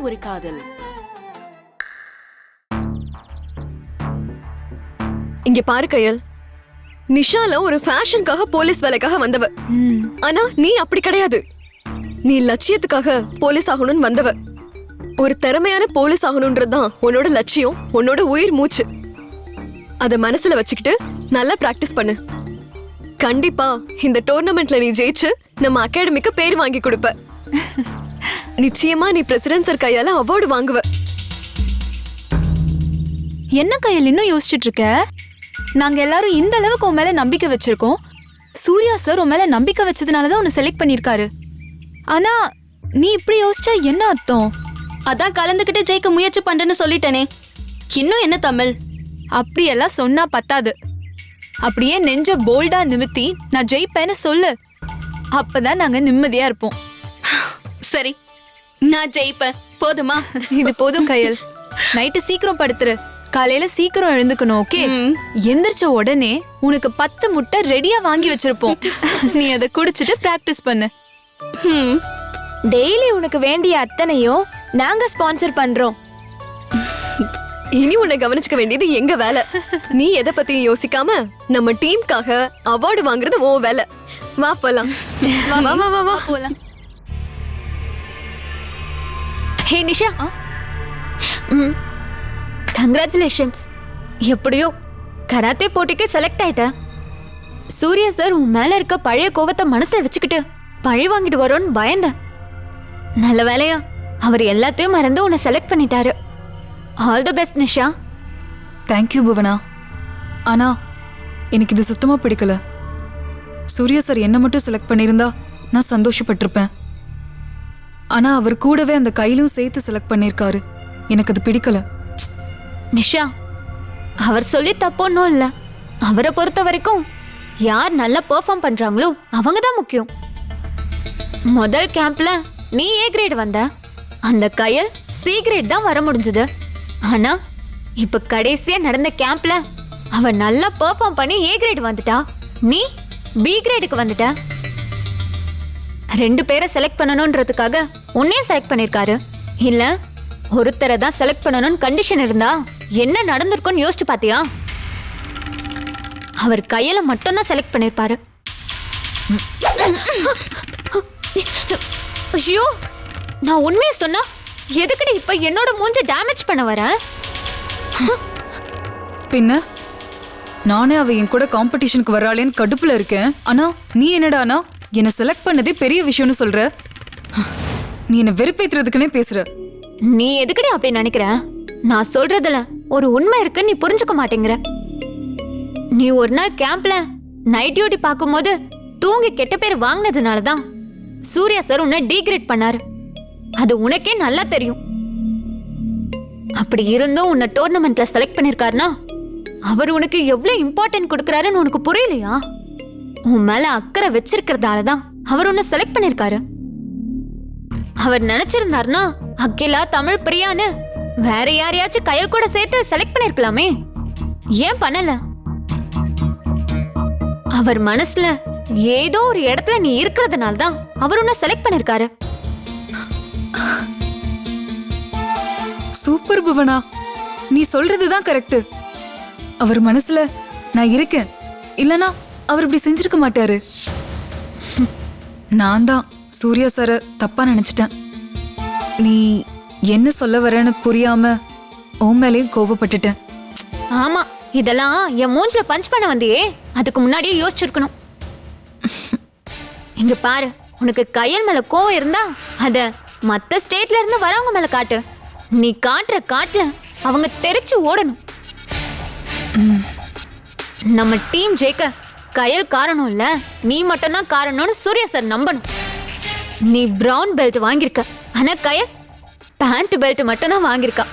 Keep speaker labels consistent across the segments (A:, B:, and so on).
A: ஒரு காதல்.
B: இங்க பாரு கயல், நிஷால ஒரு ஃபேஷனுக்காக போலீஸ் வேலைக்காக வந்தவ. ஆனா நீ அப்படி கிடையாது. நீ லட்சியத்துக்காக போலீஸ் ஆகணும்னு வந்தவ. ஒரு திறமையான போலீஸ் ஆகணும்ன்றதுதான் உன்னோட லட்சியம், உன்னோட உயிர் மூச்சு. அத மனசுல வச்சுக்கிட்டு நல்லா பிராக்டிஸ் பண்ணு. கண்டிப்பா இந்த டோர்னமெண்ட்ல நீ ஜெயிச்சு நம்ம அகாடமிக்கு பேர் வாங்கி கொடுப்ப. நிச்சயமா நீ பிரசிடென்ட் சார் கையால அவார்டு வாங்குவ.
C: என்ன கையில் இன்னும் யோசிச்சுட்டு இருக்க? நாங்க எல்லாரும் இந்த அளவுக்கு உன் மேல நம்பிக்கை வச்சிருக்கோம். சூர்யா சார் உன் மேல நம்பிக்கை வச்சதுனாலதான் உன்னை செலக்ட் பண்ணிருக்காரு. ஆனா நீ இப்படி யோசிச்சா என்ன அர்த்தம்?
D: அதான் கலந்துக்கிட்டு ஜெயிக்க முயற்சி பண்றேன்னு சொல்லிட்டேனே, இன்னும் என்ன தமிழ்?
C: அப்படியெல்லாம் சொன்னா பத்தாது. அப்படியே நெஞ்ச போல்டா நிமித்தி நான் ஜெயிப்பேன்னு சொல்லு. அப்பதான் நாங்க நிம்மதியா இருப்போம்.
D: சரி, நான் ஜெயிப்பேன். போதுமா?
C: இது போதும் கையல். நைட்டு சீக்கிரம் படுத்துரு, காலையில சீக்கிரம் எழுந்துக்கணும். ஓகே? எந்திரிச்ச உடனே உனக்கு 10 முட்டை ரெடியா வாங்கி வச்சிருப்போம். நீ அதை குடிச்சிட்டு பிராக்டிஸ் பண்ணு.
E: டெய்லி உனக்கு வேண்டிய அத்தனையும் நாங்க ஸ்பான்சர் பண்றோம்.
B: இனி உன்னை கவனிச்சுக்க வேண்டியது எங்க வேலை. நீ எதை பத்தியும் யோசிக்காம நம்ம டீமுக்காக அவார்டு வாங்குறது உன் வேலை. வா போலாம். வா வா வா வா வா
C: போலாம்.
F: ஹே நிஷா, கங்க்ராச்சுலேஷன்ஸ். எப்படியோ கராத்தே போட்டிக்கு செலக்ட் ஆயிட்ட. சூர்யா சார் உன் மேல இருக்க பழைய கோவத்தை மனசுல வச்சுக்கிட்டு பழி வாங்கிட்டு வரோன்னு பயந்தேன். நல்ல வேலையா அவர் எல்லாத்தையும் மறந்து உன்னை செலக்ட் பண்ணிட்டாரு. All the best Nisha.
G: Thank you Bhuvana. ஆனா எனக்கு இது சுத்தமா பிடிக்கல. சூர்யா சார் என்ன மட்டும் செலக்ட் பண்ணியிருந்தா நான் சந்தோஷப்பட்டிருப்பேன். ஆனா அவர் கூடவே அந்த கையிலும் சேர்த்து செலக்ட் பண்ணியிருக்காரு. எனக்கு அது பிடிக்கல.
F: நிஷா, அவர் சொல்லி தப்பொன்னும் இல்ல. அவரை பொறுத்த வரைக்கும் யார் நல்லா பெர்ஃபார்ம் பண்றாங்களோ அவங்க தான் முக்கியம். முதல் கேம்ப்ல நீ ஏ கிரேட் வந்த, அந்த கையல் சி கிரேட் தான் வர முடிஞ்சது. ஆனா இப்ப கடைசியா நடந்த கேம்ப்ல அவ நல்லா பெர்ஃபார்ம் பண்ணி ஏ கிரேட் வந்துட்டா, நீ பி கிரேடுக்கு வந்துட்ட. 2 பேரை செலக்ட் பண்ணணும்ன்றதுக்காக உன்னையே செலக்ட் பண்ணிருக்காரு. இல்ல ஒருத்தரை தான் செலக்ட் பண்ணணும்னு கண்டிஷன் இருந்தா என்ன நடந்திருக்கும்னு யோசிச்சு பாத்தியா? அவர் கையில மட்டும் தான் செலக்ட் பண்ணிருப்பாரு. ஐயோ, நான் உண்மையை சொன்னா எதுக்கடி இப்ப என்னோட மூஞ்ச டேமேஜ் பண்ண வர?
G: பின்ன நானே அவ என் கூட காம்படிஷனுக்கு வர்றாளேன்னு கடுப்புல இருக்கேன். ஆனா நீ என்னடானா என்ன செலக்ட் பண்ணதே பெரிய விஷயம்னு சொல்ற. நீ என்ன வெறுப்பேத்துறதுக்குன்னே பேசுற.
F: நீ எதுக்கடி அப்படி நினைக்கிற? நான் சொல்றதுல ஒரு உண்மை இருக்கு, நீ புரிஞ்சுக்க மாட்டேங்கிற. நீ ஒரு நாள் கேம்ப்ல நைட் டியூட்டி பார்க்கும்போது தூங்கி கெட்ட பேர் வாங்கினதுனாலதான் சூர்யா சார் உன்னை டீக்ரேட் பண்ணாரு. அது உனக்கே நல்லா தெரியும். அப்படி இருந்தும் உன்னை டோர்னமெண்ட்ல செலக்ட் பண்ணிருக்காருனா அவர் உனக்கு எவ்வளவு இம்பார்ட்டன்ட் கொடுக்கறாருன்னு உனக்கு புரியலையா? உன் மேல அக்கறை வச்சிருக்கிறதாலதான் அவர் உன்னை செலக்ட் பண்ணிருக்காரு. அவர் நினைச்சிருந்தாருன்னா அகிலா, தமிழ், பிரியான்னு வேற யாரையாச்சும் கையல் கூட சேர்த்து செலக்ட் பண்ணிருக்கலாமே. ஏன் பண்ணல? அவர் மனசுல ஏதோ ஒரு இடத்துல நீ இருக்கிறதுனால தான் அவர் உன்னை செலக்ட் பண்ணிருக்காரு.
G: சூப்பர் புவனா, நீ சொல்றதுதான் கரெக்ட். அவர் மனசுல நான் இருக்கேன், இல்லனா அவர் இப்படி செஞ்சிருக்க மாட்டாரு. நான் தான் சூர்யா சார தப்பா நினைச்சிட்டேன். நீ என்ன சொல்ல வரேன்னு புரியாம உன் மேலேயும் கோவப்பட்டுட்டேன்.
F: ஆமா, இதெல்லாம் என் மூஞ்சில பஞ்ச் பண்ண வந்தியே, அதுக்கு முன்னாடியே யோசிச்சிருக்கணும். இங்க பாரு, உனக்கு கையல் மேல கோவம் இருந்தா அத மத்த ஸ்டேட்ல இருந்து வரவங்க மேல காட்டு. நீ காட்டுற காட்டுல அவங்க தெரிச்சு ஓடணும். நம்ம டீம் ஜெயிக்க கையல் காரணம் இல்ல, நீ மட்டும் தான் காரணம்னு சூர்யா சார் நம்பணும். நீ பிரவுன் பெல்ட் வாங்கியிருக்க, ஆனா கையல் பேண்ட் பெல்ட் மட்டும் தான் வாங்கியிருக்கா.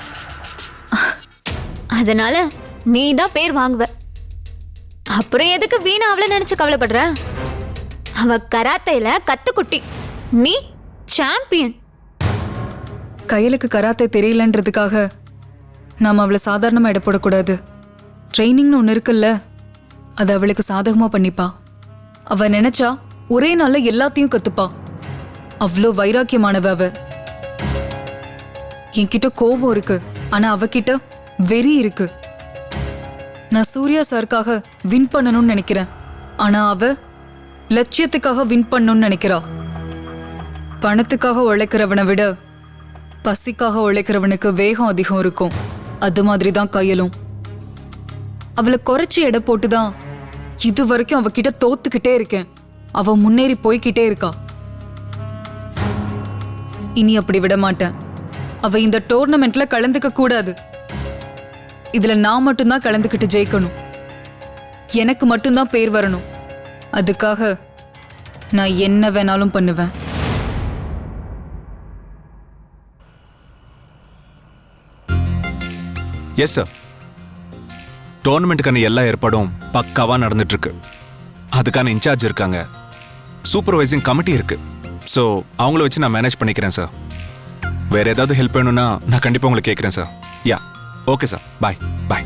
F: அதனால நீ தான் பேர் வாங்குவ. அப்புறம் எதுக்கு வீணா அவளை நினைச்சு கவலைப்படுற? அவ கராத்தையில கத்துக்குட்டி, நீ சாம்பியன்.
G: கையலுக்கு கராத்தே தெரியலன்றதுக்காக நாம அவளை சாதாரணமா இட போடக்கூடாது. ட்ரைனிங்னு ஒன்று இருக்குல்ல, அது அவளுக்கு சாதகமா பண்ணிப்பா. அவ நினைச்சா ஒரே நாள்ல எல்லாத்தையும் கத்துப்பா. அவ்வளோ வைராக்கியமானவ அவ. என்கிட்ட கோவம் இருக்கு, ஆனா அவகிட்ட வெறி இருக்கு. நான் சூர்யா சாருக்காக வின் பண்ணணும்னு நினைக்கிறேன், ஆனா அவ லட்சியத்துக்காக வின் பண்ணணும்னு நினைக்கிறா. பணத்துக்காக உழைக்கிறவனை விட பசிக்காக உழைக்கிறவனுக்கு வேகம் அதிகம் இருக்கும். அது மாதிரி தான் கையலும். அவளை குறைச்சி எடை போட்டுதான் இது வரைக்கும் அவகிட்ட தோத்துக்கிட்டே இருக்கேன். அவ முன்னேறி போய்கிட்டே இருக்கா. இனி அப்படி விட மாட்டேன். அவ இந்த டோர்னமெண்ட்ல கலந்துக்க கூடாது. இதுல நான் மட்டும்தான் கலந்துக்கிட்டு ஜெயிக்கணும். எனக்கு மட்டும்தான் பேர் வரணும். அதுக்காக நான் என்ன வேணாலும் பண்ணுவேன்.
A: எஸ் சார், டோர்னமெண்ட்டுக்கான எல்லா ஏற்பாடும் பக்காவா நடந்துட்டு இருக்கு. அதுக்கான இன்சார்ஜ் இருக்காங்க, சூப்பர்வைசிங் கமிட்டி இருக்கு. ஸோ அவங்கள வச்சு நான் மேனேஜ் பண்ணிக்கிறேன் சார். வேற ஏதாவது ஹெல்ப் வேணும்னா நான் கண்டிப்பாக உங்களுக்கு கேட்குறேன் சார். யா, ஓகே சார், பாய் பாய்.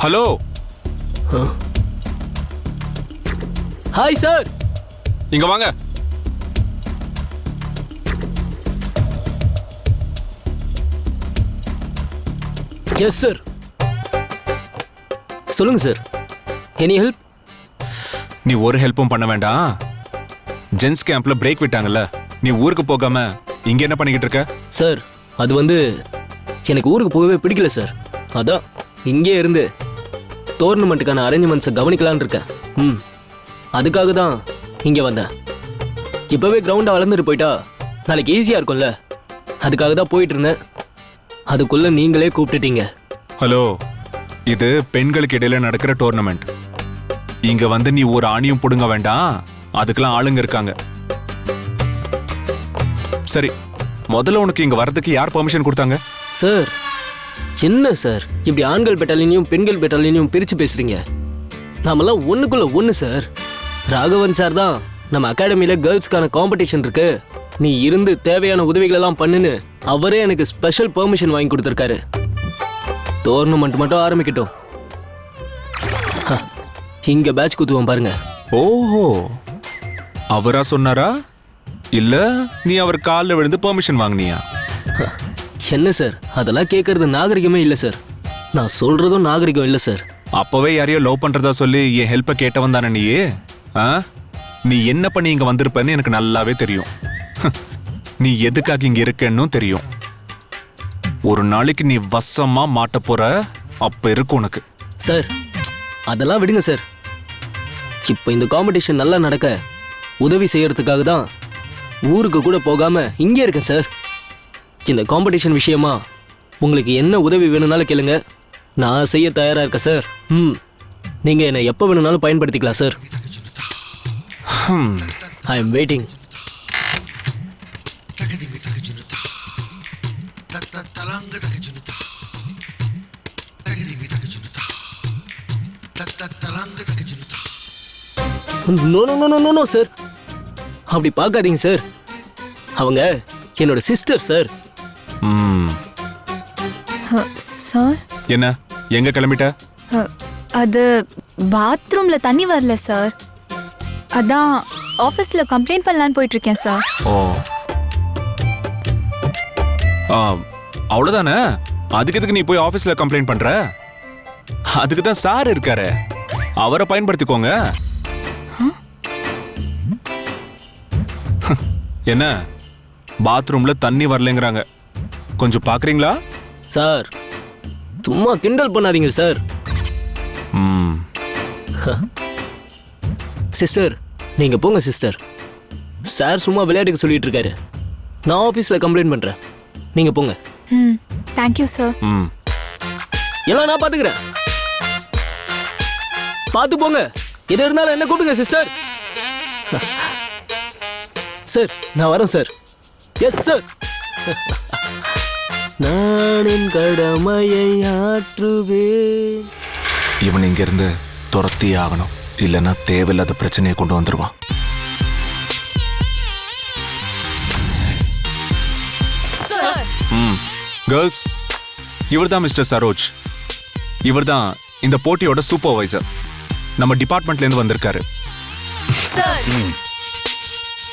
A: ஹலோ.
H: Hi sir.
A: இங்க வாங்க.
H: எஸ் சார், சொல்லுங்க சார். Any help?
A: நீ ஒரு ஹெல்ப்பும் பண்ண வேண்டாம். ஜென்ஸ் கேம்ப்ல பிரேக் விட்டாங்கல்ல, நீ ஊருக்கு போகாம இங்க என்ன பண்ணிக்கிட்டு இருக்க?
H: சார், அது வந்து எனக்கு ஊருக்கு போகவே பிடிக்கல சார். அதான் இங்கே இருந்து டோர்னமெண்ட்டுக்கான அரேஞ்ச்மெண்ட்ஸை கவனிக்கலான்னு இருக்கேன். அதுக்காக தான் இங்கே வந்தேன். இப்போவே கிரவுண்டை வளர்ந்துட்டு போயிட்டா நாளைக்கு ஈஸியாக இருக்கும்ல, அதுக்காக தான் போயிட்டு இருந்தேன். அதுக்குள்ள நீங்களே கூப்பிட்டுட்டீங்க.
A: ஹலோ, இது பெண்களுக்கு இடையில நடக்கிற டோர்னமெண்ட். இங்க வந்து நீ ஒரு ஆணியும் புடுங்க வேண்டாம். அதுக்கெல்லாம் ஆளுங்க இருக்காங்க. சரி, முதல்ல உனக்கு இங்க வர்றதுக்கு யார் பெர்மிஷன் கொடுத்தாங்க?
H: சார், என்ன சார் இப்படி ஆண்கள் பெட்டாலியனையும் பெண்கள் பெட்டாலியனையும் பிரித்து பேசுறீங்க? நாமெல்லாம் ஒன்றுக்குள்ள ஒன்று சார். ராகவன் சார் தான் நம்ம அகாடமியில் கேர்ள்ஸ்க்கான காம்படிஷன் இருக்கு, நீ இருந்து தேவையான உதவிகளெல்லாம் பண்ணுன்னு அவரே எனக்கு ஸ்பெஷல் பெர்மிஷன் வாங்கி கொடுத்துருக்காரு. டோர்னமெண்ட் மட்டும் ஆரம்பிக்கட்டும், இங்க பேட்ச் குத்துவோம் பாருங்க.
A: ஓஹோ, அவரா சொன்னாரா இல்ல நீ அவர் காலில் விழுந்து பெர்மிஷன் வாங்கினியா?
H: என்ன சார், அதெல்லாம் கேட்கறது நாகரிகமே இல்லை சார். நான் சொல்றதும் நாகரிகம் இல்லை சார்.
A: அப்பவே யாரையோ லவ் பண்றதா சொல்லி என் ஹெல்ப்பை கேட்டவன் தானே நீயே? நீ என்ன பண்ணி இங்க வந்திருப்பன்னு எனக்கு நல்லாவே தெரியும். நீ எதுக்காக இங்க இருக்கன்னு தெரியும். ஒரு நாளைக்கு நீ வசமா மாட்ட போற, அப்ப இருக்கு உனக்கு.
H: சார், அதெல்லாம் விடுங்க சார். இப்போ இந்த காம்படிஷன் நல்லா நடக்க உதவி செய்யறதுக்காக தான் ஊருக்கு கூட போகாம இங்கே இருக்கேன் சார். இந்த காம்படிஷன் விஷயமா உங்களுக்கு என்ன உதவி வேணும்னாலும் கேளுங்க, நான் செய்ய தயாரா இருக்கேன் சார். நீங்க என்னை எப்போ வேணும்னாலும் பயன்படுத்திக்கலாம் sir. I am waiting. No no no no no sir, அப்படி பார்க்காதீங்க சார். அவங்க என்னோட சிஸ்டர் சார்.
C: சார்,
A: என்ன எங்க கிளம்பிட்ட?
C: அது பாத்ரூம்ல தண்ணி வரல சார், அதான் ஆஃபீஸ்ல கம்ப்ளைண்ட் பண்ணலான்னு போயிட்டு இருக்கேன் சார்.
A: ஓ, அவ்வளவுதானே? அதுக்கு எதுக்கு நீ போய் ஆபீஸ்ல கம்ப்ளைண்ட் பண்ற? அதுக்கு தான் சார் இருக்காரு, அவரை பயன்படுத்திக்கோங்க. என்ன பாத்ரூம்ல தண்ணி வரலங்கிறாங்க, கொஞ்சம் பாக்குறீங்களா?
H: சார், சும்மா கிண்டல் பண்ணாதீங்க சார். சிஸ்டர், நீங்க போங்க சிஸ்டர். சார் சும்மா விளையாட்டுக்கு சொல்லிட்டு இருக்காரு. நான் ஆஃபீஸில் கம்ப்ளைண்ட் பண்றேன், நீங்க போங்க.
C: Thank you sir.
H: எல்லாம் நான் பாத்துக்கிறேன், பார்த்து போங்க. எது இருந்தாலும் என்ன கூப்பிடுங்க சிஸ்டர். சார், நான் வரேன் சார். Yes sir. நான் என் கடமையை ஆற்றுவேன்.
A: இவன் இங்க இருந்து துரத்தி ஆகணும், இல்லைன்னா தேவையில்லாத பிரச்சனையை கொண்டு வந்துருவான். கேர்ள்ஸ், இவர் தான் மிஸ்டர் சரோஜ். இவர் தான் இந்த போட்டியோட சூப்பர்வைசர். நம்ம டிபார்ட்மெண்ட்ல இருந்து வந்திருக்காரு.
B: Sir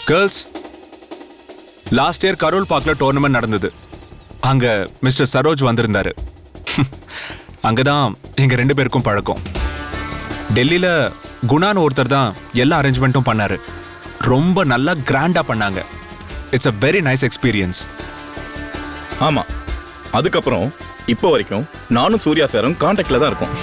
A: girls, last year Carol பார்க்ல டோர்னமெண்ட் நடந்தது. அங்க மிஸ்டர் சரோஜ் வந்திருந்தாரு. அங்கதான் எங்க 2 பேருக்கும் பழக்கம். டெல்லியில குணான்னு ஒருத்தர் தான் எல்லா அரேஞ்ச்மெண்ட்டும் பண்ணாரு. ரொம்ப நல்லா கிராண்டா பண்ணாங்க. It's a very nice experience.
I: ஆமா, அதுக்கப்புறம் இப்போ வரைக்கும் நானும் சூர்யா சாரும் கான்டாக்ட்ல தான் இருக்கோம்.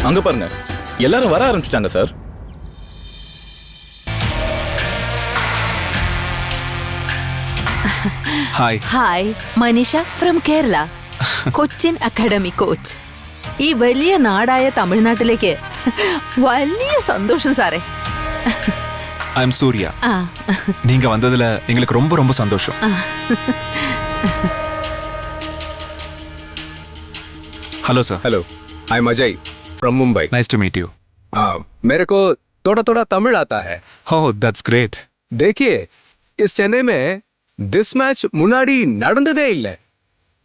I: அங்க பாருங்க, எல்லாரும் வர ஆரம்பிச்சிட்டாங்க sir.
A: Hi.
J: Hi, Manisha from Kerala, Cochin academy coach. ഈ വലിയ നാടായ തമിഴ്നാട്ടിലേക്ക് വലിയ സന്തോഷം സാറേ.
A: I am Surya.
J: ആ
A: நீங்க வந்ததுல எங்களுக்கு ரொம்ப ரொம்ப சந்தோஷம். Hello sir.
K: Hello, I am Ajay from Mumbai.
A: Nice to meet you.
K: मेरे को थोड़ा थोड़ा तमिल आता है.
A: Oh, that's great.
K: देखिए, इस चेन्नई में दिस मैच मुनाडी நடந்ததே இல்ல.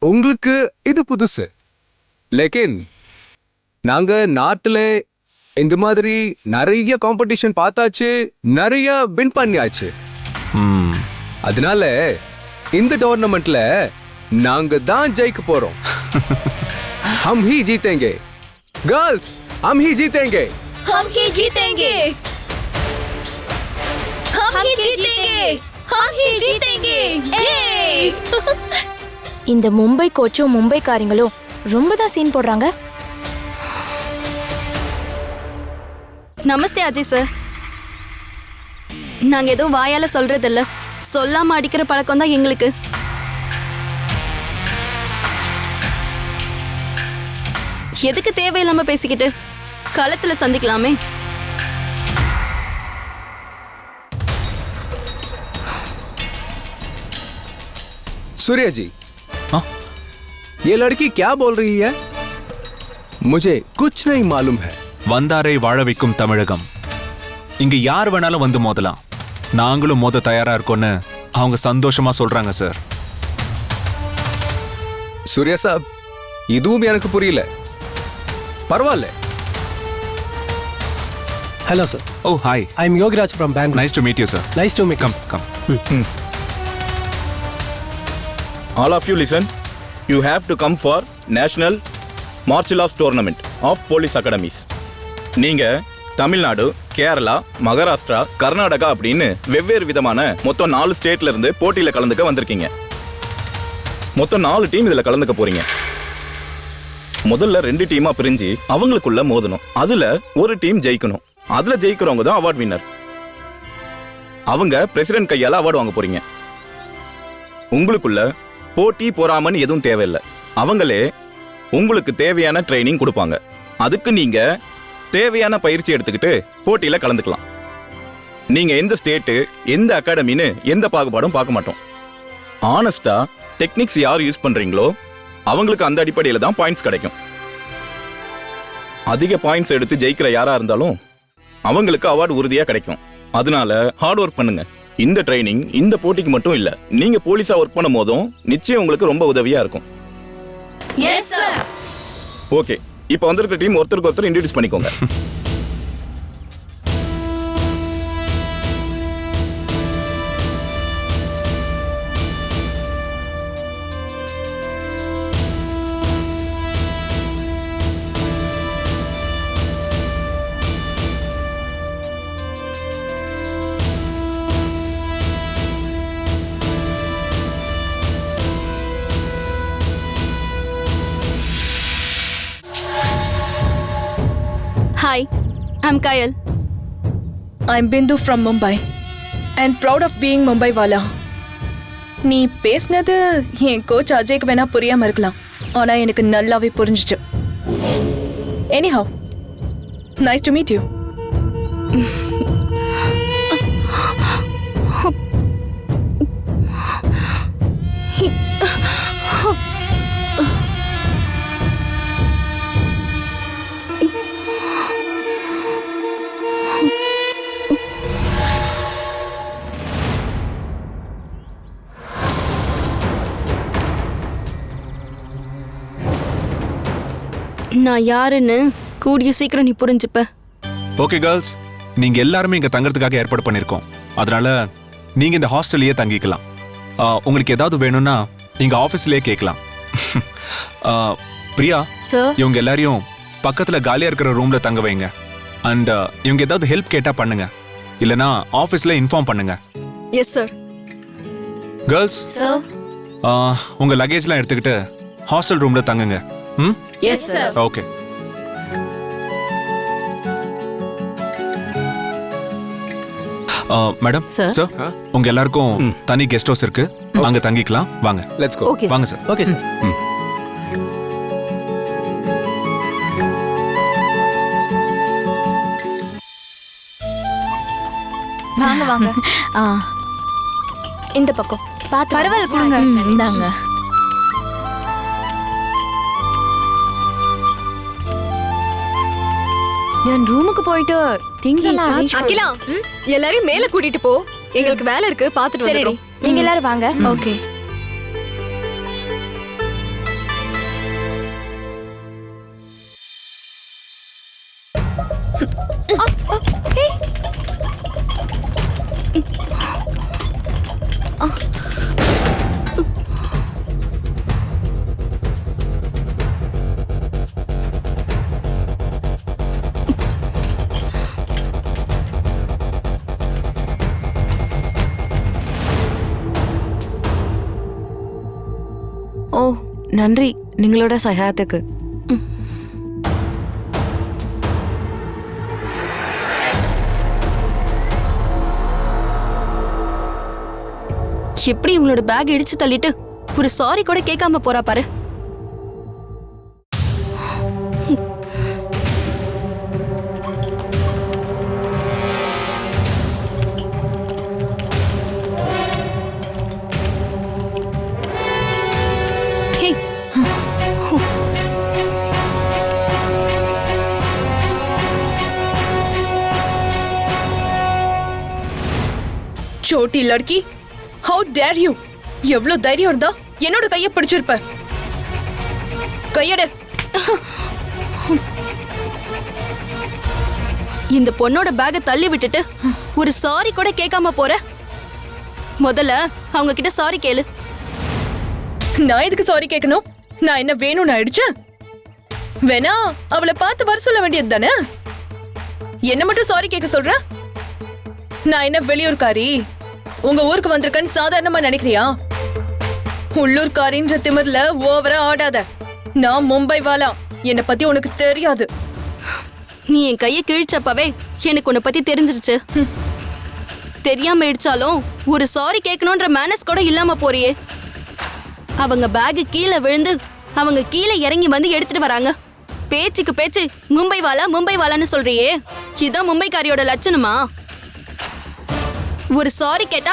K: உங்களுக்கு இது புதுசு. लेकिन நாங்க நாட்டுல இந்த மாதிரி நிறைய காம்படிஷன் பார்த்தாச்சு, நிறைய வின் பண்ணியாச்சு. அதனால இந்த டோர்னமெண்ட்ல நாங்க தான் ஜெயிக்க போறோம். हम ही जीतेंगे. गर्ल्स, हम ही जीतेंगे.
E: हम ही जीतेंगे, हम ही जीतेंगे, हम ही जीतेंगे.
F: இந்த மும்பை கோச்சும் மும்பைக்காரங்களும் ரொம்ப தான் சீன் போடுறாங்க.
D: நமஸ்தே அஜய் சார். நாங்க எதுவும் வாயால சொல்றது இல்ல, சொல்லாம அடிக்கிற பழக்கம் தான் எங்களுக்கு. எதுக்கு தேவையில்லாம பேசிக்கிட்டு? களத்துல சந்திக்கலாமே.
K: सूर्या जी,
A: हाँ?
K: ये लड़की क्या बोल रही है? मुझे कुछ नहीं मालूम है.
A: வந்தாரை வாழ வைக்கும் தமிழகம். இங்க யார் வேணாலும் வந்து மோதலாம். நாங்களும் மோத தயாரா இருக்கோன்னு அவங்க சந்தோஷமா சொல்றாங்க சார்.
K: सूर्या साहब, இதுவும் எனக்கு புரியல. பரவாயில்ல.
L: Hello sir,
A: oh, hi.
L: I am Yogiraj from Bangalore.
A: Nice to meet you sir.
L: Nice to meet you.
A: Come come.
I: All of you listen. You have to come for National Martial Arts Tournament of Police Academies. நீங்க தமிழ்நாடு, கேரளா, மகாராஷ்டிரா, கர்நாடகா அப்படின்னு வெவ்வேறு விதமான மொத்தம் 4 ஸ்டேட்ல இருந்து போட்டியில கலந்துக்க வந்திருக்கீங்க. மொத்தம் 4 டீம் இதுல கலந்துக்க போறீங்க. முதல்ல 2 டீமா பிரிஞ்சு அவங்களுக்குள்ள மோதணும். அதுல ஒரு டீம் ஜெயிக்கணும். அதுல ஜெயிக்கிறவங்க தான் அவார்ட் வின்னர். அவங்க பிரசிடென்ட் கையால அவார்டு வாங்க போறீங்க. உங்களுக்குள்ள போட்டி பொறாமன்னு எதுவும் தேவையில்லை. அவங்களே உங்களுக்கு தேவையான ட்ரைனிங் கொடுப்பாங்க. அதுக்கு நீங்க தேவையான பயிற்சி எடுத்துக்கிட்டு போட்டியில கலந்துக்கலாம். நீங்க எந்த ஸ்டேட்டு, எந்த அகாடமின்னு எந்த பாகுபாடும் பார்க்க மாட்டோம். ஆனஸ்டா டெக்னிக்ஸ் யார் யூஸ் பண்றீங்களோ அவங்களுக்கு அந்த அடிப்படையில தான் பாயிண்ட்ஸ் கிடைக்கும். அதிக பாயிண்ட்ஸ் எடுத்து ஜெயிக்கிற யாரா இருந்தாலும் அவங்களுக்கு அவார்டு உறுதியா கிடைக்கும். அதனால ஹார்ட் ஒர்க் பண்ணுங்க. இந்த ட்ரைனிங் இந்த போட்டிக்கு மட்டும் இல்ல, நீங்க போலீஸா ஒர்க் பண்ணும் போதும் நிச்சயம் உங்களுக்கு ரொம்ப உதவியா இருக்கும்.
E: Yes sir.
I: ஓகே, இப்போ வந்திருக்கிற டீம் ஒருத்தருக்கு ஒருத்தர் இன்ட்ரோடியூஸ் பண்ணிக்கோங்க.
D: Hi, I'm Kayal.
J: I'm Bindu from Mumbai and proud of being Mumbai wala. நீ பேசினது என் கோச் அஜய்க்கு வேணா புரியாம இருக்கலாம், ஆனா எனக்கு நல்லாவே புரிஞ்சிச்சு. Anyhow, nice to meet you.
D: நான் யாருன்னு கூடிய சீக்கிரம் நீ புரிஞ்சுப்ப.
A: ஓகே கேர்ள்ஸ், நீங்க எல்லாருமே இங்க தங்கறதுக்காக ஏற்பாடு பண்ணிருக்கோம். அதனால நீங்க இந்த ஹாஸ்டல்லயே தங்கிக்கலாம். உங்களுக்கு ஏதாவது வேணும்னா இங்க ஆபீஸ்லயே கேட்கலாம். பிரியா, இவங்க எல்லாரையும் பக்கத்துல காலியா இருக்கிற ரூம்ல தங்க வைங்க. அண்ட் இவங்க ஏதாவது ஹெல்ப் கேட்டா பண்ணுங்க, இல்லனா ஆபீஸ்ல இன்ஃபார்ம் பண்ணுங்க.
B: Yes sir.
A: கேர்ள்ஸ், உங்க லக்கேஜ்லாம் எடுத்துக்கிட்டு ஹாஸ்டல் ரூம்ல தங்குங்க. ம்,
B: yes sir.
A: Okay. Madam, sir, உங்க எல்லாருக்கும் தனி கெஸ்ட் ஹவுஸ் இருக்கு, அங்க தங்கிக்கலாம். வாங்க.
K: Let's go.
A: வாங்க சார்.
L: Okay sir.
C: வாங்க வாங்க.
E: இந்த பக்கம் பார்த்து
C: பரவாயில்ல, கொடுங்க.
E: இந்தாங்க.
B: நான் ரூமுக்கு போயிட்டு திங்ஸ் எல்லாம் அகிலா, எல்லாரையும் மேல கூட்டிட்டு போ. எங்களுக்கு வேலை இருக்கு, பாத்துட்டு
E: சரி,
B: வந்துறோம்.
E: நீங்க எல்லாரும் வாங்க. ஓகே.
B: ஓ, நன்றி நீங்களோட சகாயத்துக்கு.
D: எப்படி இவங்களோட பேக் இடிச்சு தள்ளிட்டு ஒரு சாரி கூட கேட்காம போறா பாரு.
J: छोटी लड़की, how dare you? எவ்வளவு தைரியம் இருந்தா என்னோட கைய பிடிச்சிருப்ப. கையட.
D: இந்த பொண்ணோட பேக தள்ளி விட்டுட்டு ஒரு சாரி கூட கேட்காம போற. முதல்ல அவங்க கிட்ட சாரி கேளு.
J: நான் எதுக்கு சாரி கேட்கணும்? நான் என்ன வேணும்னு ஆயிடுச்சேன்? வேணா அவளை பார்த்து வர சொல்ல வேண்டியது தானே. என்ன மட்டும் சாரி கேட்க சொல்ற? நான் என்ன வெளியூர்காரி? உங்க ஊருக்கு வந்திருக்கேன்னு சாதாரணமா நினைக்கிறியா? உள்ளூர்காரின்ற திமிர்ல ஓவரா ஆடாத. நான் மும்பை வாலா, என்னை பத்தி உனக்கு தெரியாது.
D: நீ என் கைய கிழிச்சப்பவே எனக்கு உன்னை பத்தி தெரிஞ்சிருச்சு. தெரியாம இடிச்சாலும் ஒரு சாரி கேட்கணும்ன்ற மேனஸ் கூட இல்லாம போறியே. அவங்க பேக் கீழே விழுந்து அவங்க கீழே இறங்கி வந்து எடுத்துட்டு வராங்க. பேச்சுக்கு பேச்சு மும்பை வாலான்னு சொல்றியே, இதான் மும்பைக்காரியோட லட்சணமா? ஒரு சாரி கேட்டா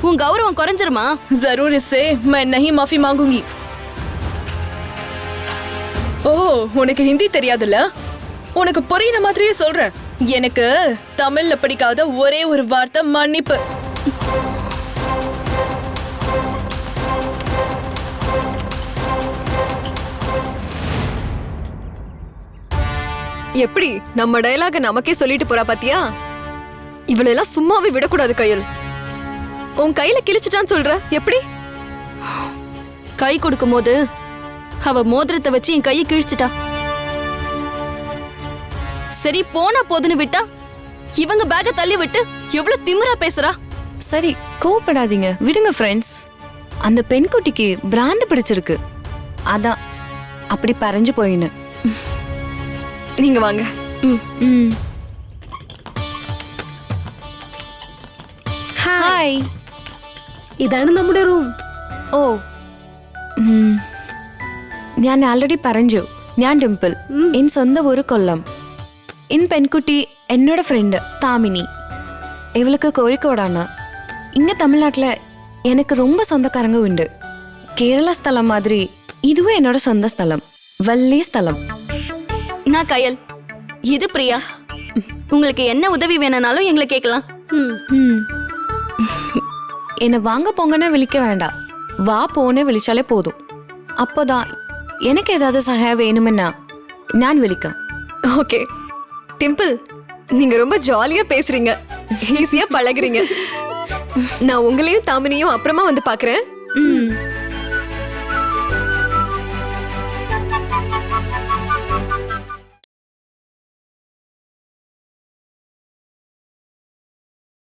D: உன் கௌரவம் குறைஞ்சிருமா?
J: जरूर इससे मैं नहीं माफी मांगूंगी. ஓ, உனக்கு ஹிந்தி தெரியாதுல்ல? உனக்கு புரியுற மாதிரியே சொல்றேன். எனக்கு தமிழ்ல படிக்காத ஒரே ஒரு வார்த்தை மன்னிப்பு.
B: எப்படி நம்ம டயலாக நமக்கே சொல்லிட்டு போறா பாத்தியா? இவளெல்லாம் சும்மாவே விடக்கூடாது கையல். உன் கையில கிழிச்சிட்டான்னு சொல்ற, எப்படி?
D: கை கொடுக்கும் போது அவ மோதிரத்தை வச்சு என் கையை கிழிச்சிட்டா. சரி போனா போதுன்னு விட்டா இவங்க பேக தள்ளி விட்டு எவ்வளவு திமிரா பேசுறா.
B: சரி, கோவப்படாதீங்க, விடுங்க ஃப்ரெண்ட்ஸ். அந்த பெண்குட்டிக்கு பிராண்ட் பிடிச்சிருக்கு, அதான் அப்படி பறஞ்சு போயின்னு. நீங்க வாங்க. ഹായ്,
E: ഇതാണ് നമ്മുടെ റൂം.
B: ഓ, ഞാൻ ആൾറെഡി പറഞ്ഞു, ഞാൻ ഡിംപിൾ. എൻ സ്വന്തം ഊര് കൊല്ലം. ഇൻ പെൺകുട്ടി എന്നോட ഫ്ரெண்ட் தாமினி. இவளுக்கு கோழிக்கோடாണ്. இங்க தமிழ்நாட்டுல எனக்கு ரொம்ப சொந்தக்காரங்க உண்டு. கேரளா ஸ்தலம் மாதிரி இதுவும் என்னோட சொந்த ஸ்தலம், வள்ளி ஸ்தலம்.
D: நான் கயல், இது பிரியா. உங்களுக்கு என்ன உதவி வேணும்னாலும் எங்களை கேட்கலாம்.
B: என்னை வாங்க போங்கன்னு விழிக்க வேண்டாம், வா போன்னு விழிச்சாலே போதும். அப்போதான் எனக்கு ஏதாவது சகாயம் வேணுமென்னா
E: நான் விழிக்கம்.
B: ஓகே டிம்பிள், நீங்க ரொம்ப ஜாலியா பேசுறீங்க, ஈஸியா பழகுறீங்க. நான் உங்களையும் தாமினியும் அப்புறமா வந்து பாக்குறேன்.